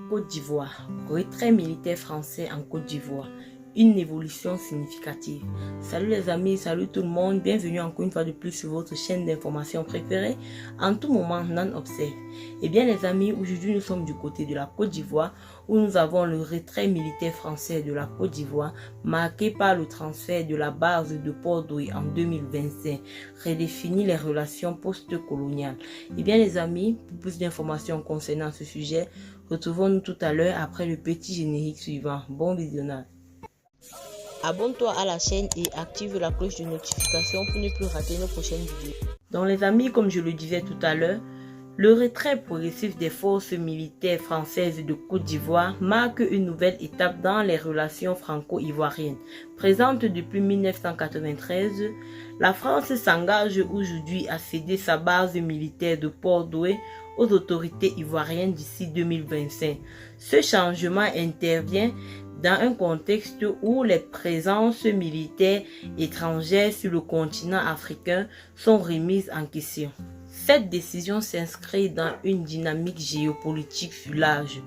Côte d'Ivoire. Retrait militaire français en Côte d'Ivoire. Une évolution significative. Salut les amis, salut tout le monde. Bienvenue encore une fois de plus sur votre chaîne d'information préférée. En tout moment, Nan observe. Eh bien les amis, aujourd'hui nous sommes du côté de la Côte d'Ivoire où nous avons le retrait militaire français de la Côte d'Ivoire marqué par le transfert de la base de Port-Doué en 2025, redéfinit les relations post-coloniales. Eh bien les amis, pour plus d'informations concernant ce sujet, retrouvons-nous tout à l'heure après le petit générique suivant. Bon visionnage. Abonne-toi à la chaîne et active la cloche de notification pour ne plus rater nos prochaines vidéos. Donc les amis, comme je le disais tout à l'heure, le retrait progressif des forces militaires françaises de Côte d'Ivoire marque une nouvelle étape dans les relations franco-ivoiriennes. Présente depuis 1993, la France s'engage aujourd'hui à céder sa base militaire de Port-Doué aux autorités ivoiriennes d'ici 2025. Ce changement intervient dans un contexte où les présences militaires étrangères sur le continent africain sont remises en question. Cette décision s'inscrit dans une dynamique géopolitique plus large,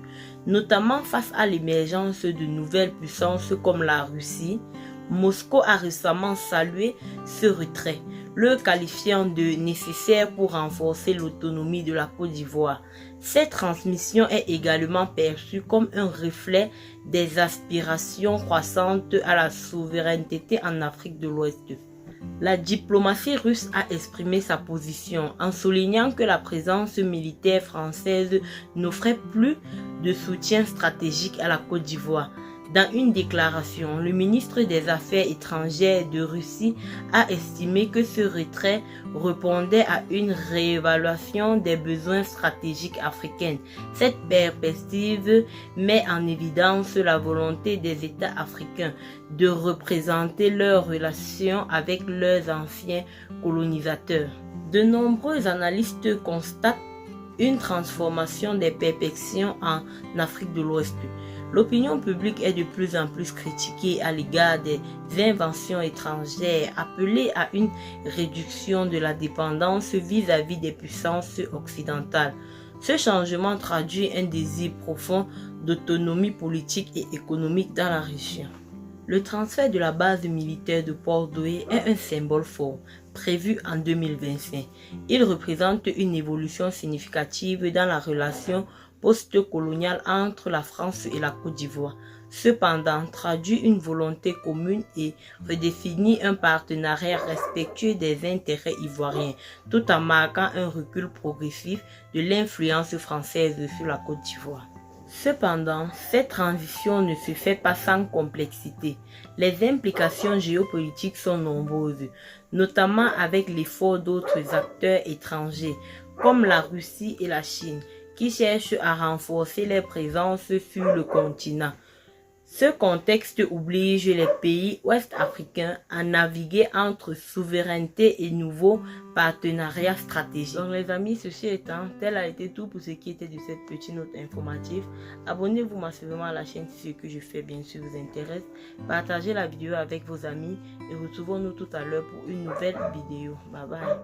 notamment face à l'émergence de nouvelles puissances comme la Russie. Moscou a récemment salué ce retrait, le qualifiant de nécessaire pour renforcer l'autonomie de la Côte d'Ivoire. Cette transmission est également perçue comme un reflet des aspirations croissantes à la souveraineté en Afrique de l'Ouest. La diplomatie russe a exprimé sa position en soulignant que la présence militaire française n'offrait plus de soutien stratégique à la Côte d'Ivoire. Dans une déclaration, le ministre des Affaires étrangères de Russie a estimé que ce retrait répondait à une réévaluation des besoins stratégiques africains. Cette perspective met en évidence la volonté des États africains de représenter leurs relations avec leurs anciens colonisateurs. De nombreux analystes constatent une transformation des perceptions en Afrique de l'Ouest. L'opinion publique est de plus en plus critiquée à l'égard des inventions étrangères, appelée à une réduction de la dépendance vis-à-vis des puissances occidentales. Ce changement traduit un désir profond d'autonomie politique et économique dans la région. Le transfert de la base militaire de Port-Doué est un symbole fort, prévu en 2025. Il représente une évolution significative dans la relation post-coloniale entre la France et la Côte d'Ivoire. Cependant, traduit une volonté commune et redéfinit un partenariat respectueux des intérêts ivoiriens, tout en marquant un recul progressif de l'influence française sur la Côte d'Ivoire. Cependant, cette transition ne se fait pas sans complexité. Les implications géopolitiques sont nombreuses, notamment avec l'effort d'autres acteurs étrangers, comme la Russie et la Chine, qui cherchent à renforcer leur présence sur le continent. Ce contexte oblige les pays ouest-africains à naviguer entre souveraineté et nouveaux partenariats stratégiques. Donc les amis, ceci étant, tel a été tout pour ce qui était de cette petite note informative. Abonnez-vous massivement à la chaîne si ce que je fais bien sûr vous intéresse. Partagez la vidéo avec vos amis et retrouvons-nous tout à l'heure pour une nouvelle vidéo. Bye bye.